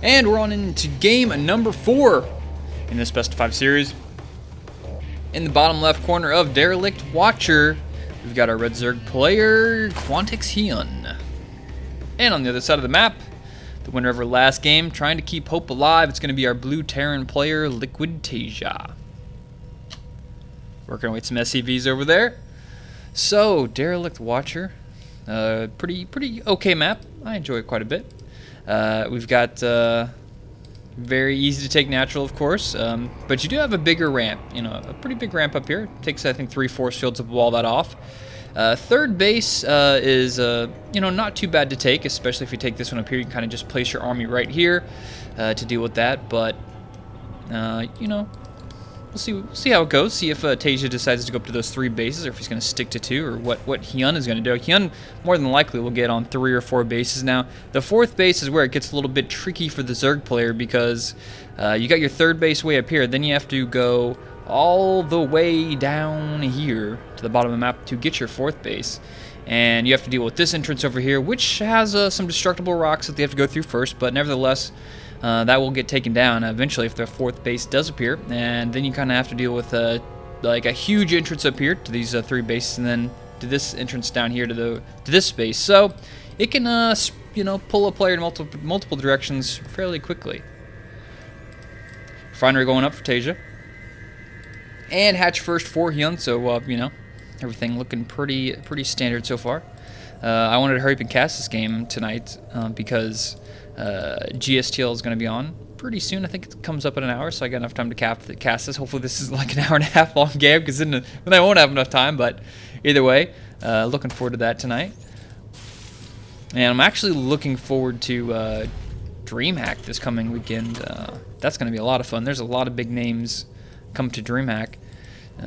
And we're on into game number 4 in this best of 5 series. In the bottom left corner of Derelict Watcher, we've got our red Zerg player, Quantix Hyun. And on the other side of the map, the winner of our last game, trying to keep hope alive, it's going to be our blue Terran player, Liquid Taeja. Working with some SCVs over there. So, Derelict Watcher, pretty okay map. I enjoy it quite a bit. We've got very easy to take natural, of course, but you do have a bigger ramp, a pretty big ramp up here. It takes, I think, 3 force fields to wall that off. Third base is, not too bad to take, especially if you take this one up here. You can kind of just place your army right here to deal with that, but, we'll see how it goes. See if Taeja decides to go up to those 3 bases, or if he's going to stick to 2, or what Hyun is going to do. Hyun more than likely will get on 3 or 4 bases now. The 4th base is where it gets a little bit tricky for the Zerg player, because you got your 3rd base way up here, then you have to go all the way down here to the bottom of the map to get your 4th base. And you have to deal with this entrance over here, which has some destructible rocks that they have to go through first, but nevertheless, that will get taken down eventually if the 4th base does appear, and then you kind of have to deal with like a huge entrance up here to these 3 bases, and then to this entrance down here to this space. So it can pull a player in multiple directions fairly quickly. Refinery going up for Taeja, and hatch first for Hyun. So everything looking pretty standard so far. I wanted to hurry up and cast this game tonight because GSTL is going to be on pretty soon. I think it comes up in an hour, so I got enough time to cast this. Hopefully this is like an hour and a half long game, because then I won't have enough time, but either way, looking forward to that tonight. And I'm actually looking forward to DreamHack this coming weekend. That's going to be a lot of fun. There's a lot of big names come to DreamHack.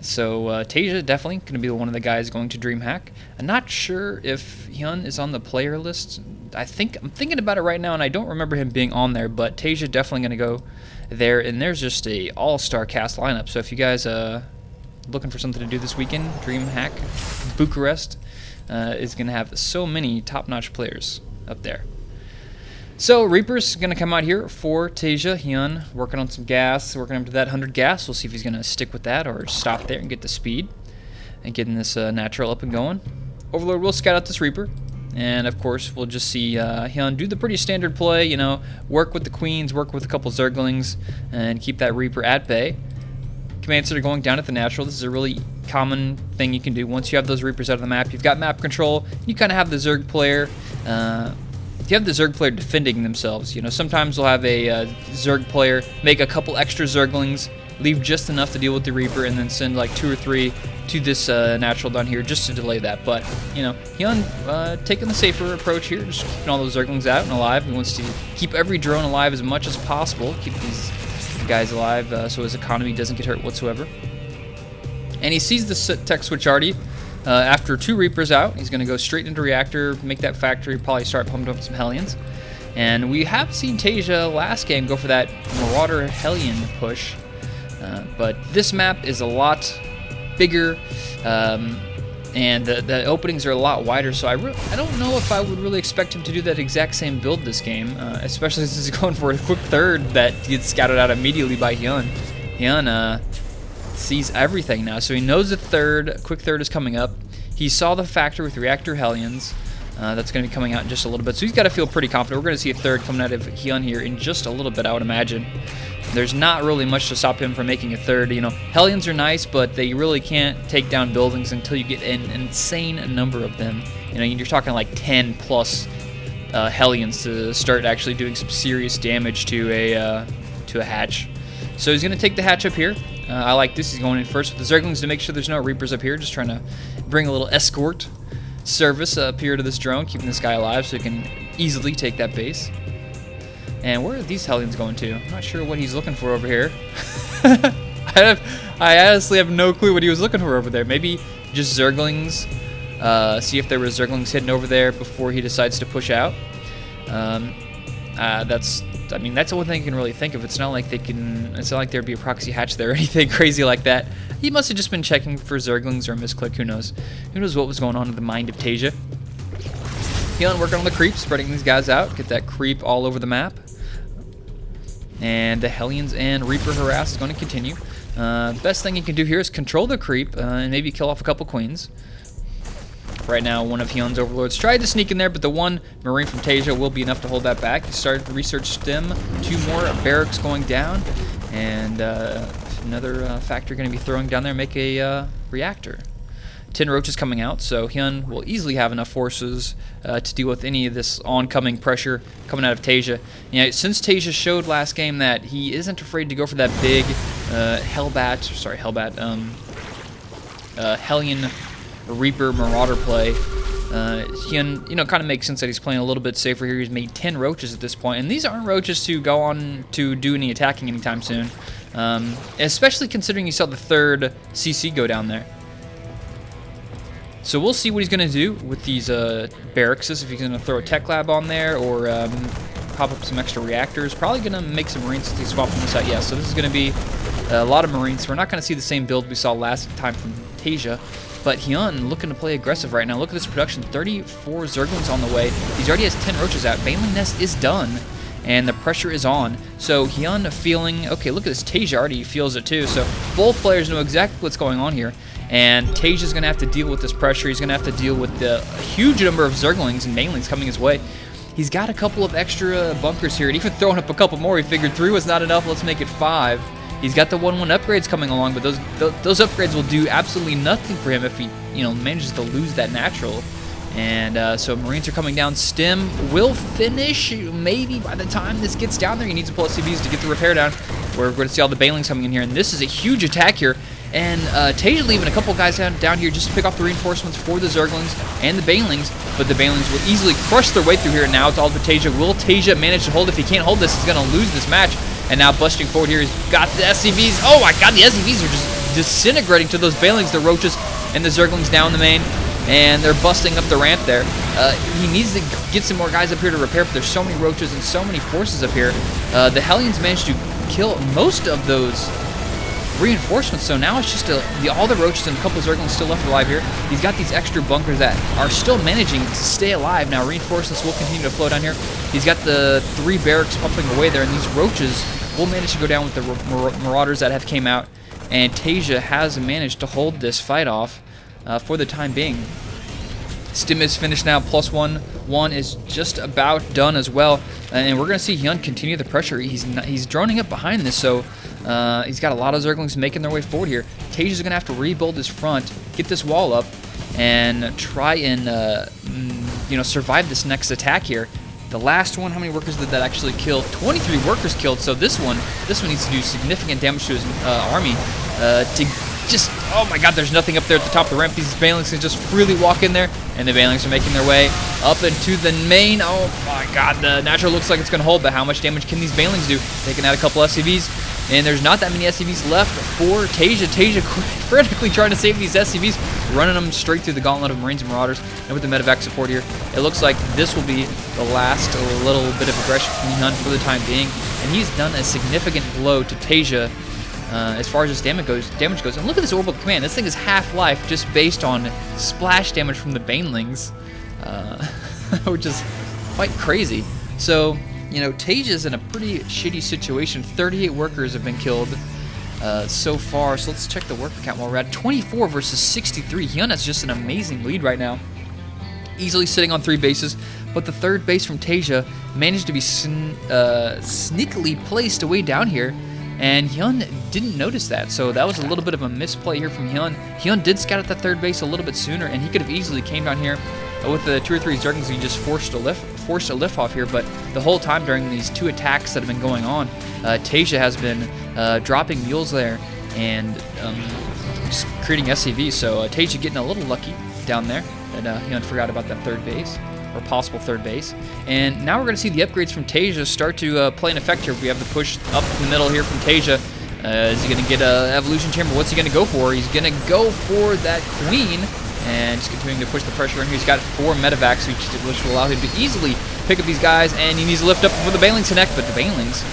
So Taeja definitely going to be one of the guys going to DreamHack. I'm not sure if Hyun is on the player list. I'm thinking about it right now, and I don't remember him being on there, but Taeja definitely going to go there. And there's just a all-star cast lineup. So if you guys looking for something to do this weekend, DreamHack Bucharest is going to have so many top-notch players up there. So Reaper's going to come out here for Taeja. Hyun working on some gas, working up to that 100 gas. We'll see if he's going to stick with that or stop there and get the speed and getting this natural up and going. Overlord will scout out this Reaper, and of course we'll just see Hyun do the pretty standard play, work with the queens, work with a couple Zerglings, and keep that Reaper at bay. Commands that are going down at the natural. This is a really common thing you can do. Once you have those Reapers out of the map, you've got map control, you kind of have the Zerg player you have the Zerg player defending themselves. Sometimes we'll have a Zerg player make a couple extra Zerglings, leave just enough to deal with the Reaper, and then send like 2 or 3 to this natural down here just to delay that. But, Hyun taking the safer approach here, just keeping all those Zerglings out and alive. He wants to keep every drone alive as much as possible, keep these guys alive so his economy doesn't get hurt whatsoever. And he sees the tech switch already. After 2 Reapers out, he's going to go straight into Reactor, make that factory, probably start pumping up some Hellions. And we have seen Taeja last game go for that Marauder Hellion push. But this map is a lot bigger, and the openings are a lot wider, so I don't know if I would really expect him to do that exact same build this game, especially since he's going for a quick 3rd that gets scouted out immediately by Hyun. Hyun sees everything now, so he knows the quick 3rd is coming up. He saw the factor with Reactor Hellions. That's going to be coming out in just a little bit, so he's got to feel pretty confident. We're going to see a 3rd coming out of Hyun here in just a little bit, I would imagine. There's not really much to stop him from making a 3rd. Hellions are nice, but they really can't take down buildings until you get an insane number of them. You're talking like 10 plus Hellions to start actually doing some serious damage to a hatch. So he's going to take the hatch up here. I like this. He's going in first with the Zerglings to make sure there's no Reapers up here. Just trying to bring a little escort service up here to this drone, keeping this guy alive so he can easily take that base. And where are these Hellions going to? I'm not sure what he's looking for over here. I honestly have no clue what he was looking for over there. Maybe just Zerglings. See if there were Zerglings hidden over there before he decides to push out. That's the only thing I can really think of. It's not like there'd be a proxy hatch there or anything crazy like that. He must have just been checking for Zerglings or a misclick. Who knows? Who knows what was going on in the mind of Taeja? Hyun working on the creep, spreading these guys out. Get that creep all over the map. And the Hellions and Reaper harass is going to continue. Best thing he can do here is control the creep and maybe kill off a couple queens. Right now, one of Hyun's overlords tried to sneak in there, but the one Marine from Taeja will be enough to hold that back. He started to research stem. 2 more barracks going down. And another factory going to be throwing down there, make a reactor. 10 roaches coming out, so Hyun will easily have enough forces to deal with any of this oncoming pressure coming out of Taeja. You know, since Taeja showed last game that he isn't afraid to go for that big Hellion Reaper Marauder play, Hyun, you know, kind of makes sense that he's playing a little bit safer here. He's made 10 roaches at this point, and these aren't roaches to go on to do any attacking anytime soon, especially considering you saw the 3rd CC go down there. So we'll see what he's going to do with these barracks, if he's going to throw a tech lab on there or pop up some extra reactors. Probably going to make some Marines since he's swapping this out. Yeah, so this is going to be a lot of Marines. We're not going to see the same build we saw last time from Taeja. But Hyun looking to play aggressive right now. Look at this production, 34 Zerglings on the way. He already has 10 roaches out. Baneling Nest is done, and the pressure is on. So Hyun feeling, okay, look at this, Taeja already feels it too. So both players know exactly what's going on here. And Taeja's going to have to deal with this pressure. He's going to have to deal with the huge number of Zerglings and Banelings coming his way. He's got a couple of extra bunkers here, and even throwing up a couple more. He figured 3 was not enough. Let's make it 5. He's got the 1-1 upgrades coming along, but those upgrades will do absolutely nothing for him if he, you know, manages to lose that natural. And so Marines are coming down. Stem will finish maybe by the time this gets down there. He needs to pull SCVs to get the repair down. We're going to see all the Banelings coming in here, and this is a huge attack here. And Taeja leaving a couple guys down here just to pick off the reinforcements for the Zerglings and the Banelings, but the Banelings will easily crush their way through here. Now it's all for Taeja. Will Taeja manage to hold? If he can't hold this, he's going to lose this match. And now busting forward here, he's got the SCVs. Oh my god, the SCVs are just disintegrating to those Banelings, the Roaches, and the Zerglings down the main. And they're busting up the ramp there. He needs to get some more guys up here to repair, but there's so many Roaches and so many forces up here. The Hellions managed to kill most of those reinforcements, so now it's just all the Roaches and a couple of Zerglings still left alive here. He's got these extra bunkers that are still managing to stay alive. Now reinforcements will continue to flow down here. He's got the 3 barracks pumping away there, and these Roaches will manage to go down with the Marauders that have came out, and Taeja has managed to hold this fight off for the time being. Stim is finished now, +1. 1 is just about done as well, and we're going to see Hyun continue the pressure. He's droning up behind this, so he's got a lot of Zerglings making their way forward here. Taeja's going to have to rebuild his front, get this wall up, and try and survive this next attack here. The last one, how many workers did that actually kill? 23 workers killed, so this one needs to do significant damage to his army to just, oh my god, there's nothing up there at the top of the ramp. These Banelings can just freely walk in there, and the Banelings are making their way up into the main. Oh my god, the natural looks like it's going to hold, but how much damage can these Banelings do? Taking out a couple SCVs, and there's not that many SCVs left for Taeja. Taeja critically trying to save these SCVs, running them straight through the gauntlet of Marines and Marauders, and with the medevac support here, it looks like this will be the last little bit of aggression from Hyun for the time being, and he's done a significant blow to Taeja as far as his damage goes. And look at this orbital command. This thing is half-life just based on splash damage from the Banelings, which is quite crazy. So, you know, Taeja's in a pretty shitty situation. 38 workers have been killed so far. So let's check the worker count while we're at 24 versus 63. Hyun has just an amazing lead right now, easily sitting on 3 bases. But the 3rd base from Taeja managed to be sneakily placed away down here, and Hyun didn't notice that, so that was a little bit of a misplay here from Hyun. Hyun did scout at the 3rd base a little bit sooner, and he could have easily came down here with the 2 or 3 Zerglings. He just forced a lift off here, but the whole time during these 2 attacks that have been going on, Taeja has been dropping mules there and just creating SCVs, so Taeja getting a little lucky down there that Hyun forgot about that 3rd base, or possible 3rd base. And now we're going to see the upgrades from Taeja start to play an effect here. We have the push up the middle here from Taeja. Is he going to get an evolution chamber? What's he going to go for? He's going to go for that queen, and just continuing to push the pressure in here. He's got 4 medevacs, which will allow him to easily pick up these guys, and he needs to lift up before the Banelings connect, but the Banelings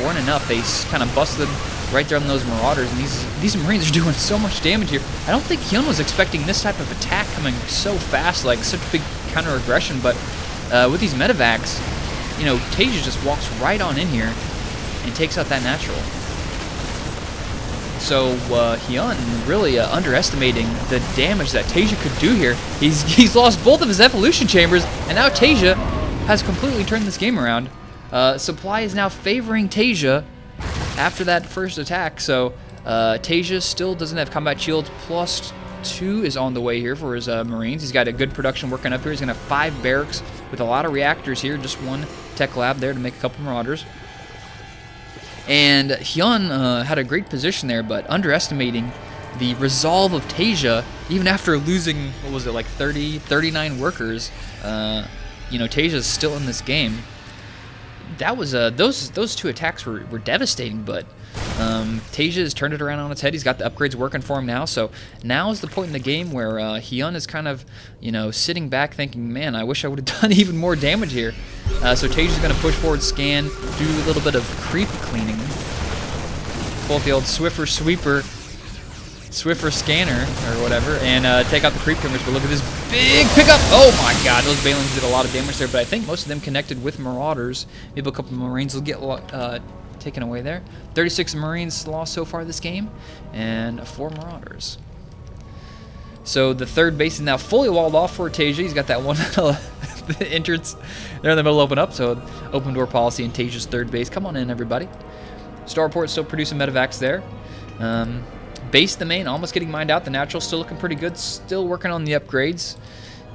weren't enough. They kind of busted right there on those Marauders, and these Marines are doing so much damage here. I don't think Hyun was expecting this type of attack coming so fast, like such big counter-aggression, but with these medevacs, you know, Taeja just walks right on in here and takes out that natural. So Hyun really underestimating the damage that Taeja could do here. He's lost both of his evolution chambers, and now Taeja has completely turned this game around. Supply is now favoring Taeja after that first attack, so Taeja still doesn't have combat shield. +2 is on the way here for his Marines. He's got a good production working up here. He's going to have 5 barracks with a lot of reactors here, just 1 tech lab there to make a couple Marauders. And Hyun had a great position there, but underestimating the resolve of Taeja, even after losing, what was it, like 39 workers, you know, Taeja's still in this game. That was those 2 attacks were devastating, but Taeja has turned it around on its head. He's got the upgrades working for him now, so now is the point in the game where Hyun is kind of, you know, sitting back thinking, man, I wish I would have done even more damage here. So Taeja's going to push forward, scan, do a little bit of creep cleaning, pull up the old Swiffer scanner or whatever, and take out the creep timbers. But look at this big pickup! Oh my god, those Balings did a lot of damage there, but I think most of them connected with Marauders. Maybe a couple of Marines will get taken away there. 36 Marines lost so far this game, and 4 Marauders. So the third base is now fully walled off for Taeja. He's got that one entrance there in the middle open up, so open door policy in Taeja's third base. Come on in, everybody. Starport still producing medevacs there. Base the main almost getting mined out. The natural still looking pretty good, still working on the upgrades.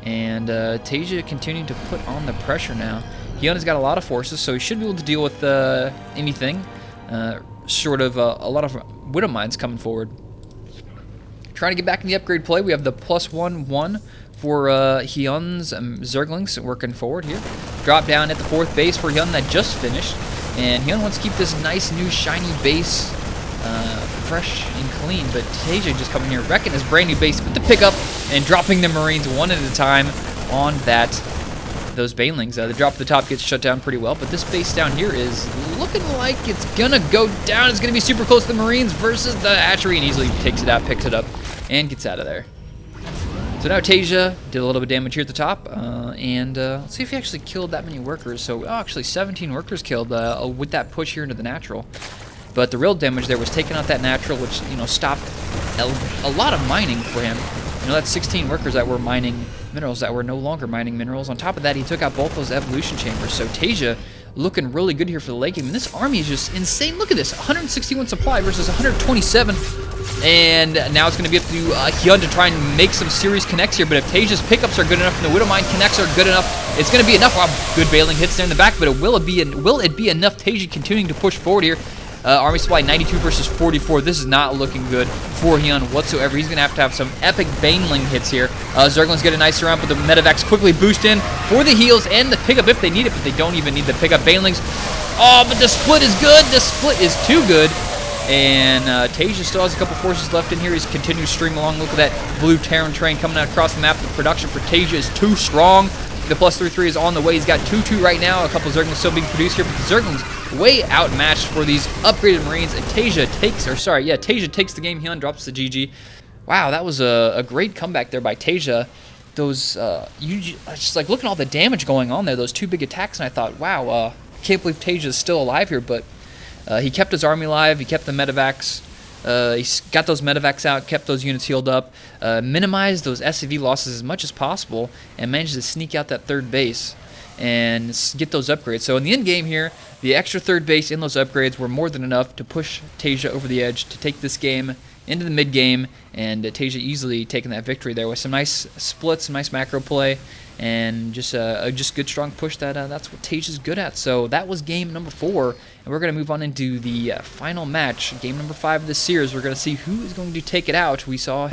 And Taeja continuing to put on the pressure now. Hyun has got a lot of forces, so he should be able to deal with anything short of a lot of Widow Mines coming forward. Trying to get back in the upgrade play. We have the +1/1 for Hyun's Zerglings working forward here. Drop down at the 4th base for Hyun that just finished. And Hyun wants to keep this nice new shiny base fresh and clean, but Taeja just coming here, wrecking his brand new base with the pickup and dropping the Marines one at a time on those Banelings. The drop at the top gets shut down pretty well, but this base down here is looking like it's gonna go down. It's gonna be super close to the Marines versus the hatchery, and easily takes it out, picks it up, and gets out of there. So now Taeja did a little bit of damage here at the top, and let's see if he actually killed that many workers. So actually 17 workers killed with that push here into the natural. But the real damage there was taking out that natural, which, you know, stopped a lot of mining for him. You know, that's 16 workers that were mining minerals that were no longer mining minerals. On top of that, he took out both those evolution chambers. So Taeja looking really good here for the late game. And this army is just insane. Look at this, 161 supply versus 127. And now it's going to be up to Hyun to try and make some serious connects here. But if Taeja's pickups are good enough and the Widowmine connects are good enough, it's going to be enough. Wow, good bailing hits there in the back, but will it be enough? Taeja continuing to push forward here. Army supply 92 versus 44. This is not looking good for Hyun whatsoever. He's going to have some epic Baneling hits here. Zerglings get a nice round, but the medevacs quickly boost in for the heals and the pickup if they need it, but they don't even need the pickup. Banelings. Oh, but the split is good. The split is too good. And Taeja still has a couple forces left in here. He's continuing to stream along. Look at that blue Terran train coming out across the map. The production for Taeja is too strong. The +3/3 is on the way. He's got 2/2 right now. A couple Zerglings still being produced here, but the Zerglings way outmatched for these upgraded Marines. And Taeja takes the game. Hyun drops the GG. Wow, that was a great comeback there by Taeja. Those just like looking at all the damage going on there. Those 2 big attacks, and I thought, wow, can't believe Taeja's still alive here. But he kept his army alive. He kept the medevacs. He got those medevacs out, kept those units healed up, minimized those SCV losses as much as possible, and managed to sneak out that 3rd base and get those upgrades. So in the end game here, the extra 3rd base and those upgrades were more than enough to push Taeja over the edge to take this game into the mid game, and Taeja easily taking that victory there with some nice splits, some nice macro play, and just good strong push. That's what Taeja's good at. So that was game number 4, and we're going to move on into the final match, game number 5 of this series. We're going to see who is going to take it out. We saw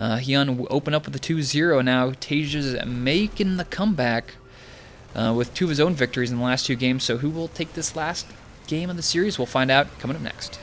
Hyun open up with a 2-0. Now Taeja's making the comeback with 2 of his own victories in the last 2 games. So who will take this last game of the series? We'll find out coming up next.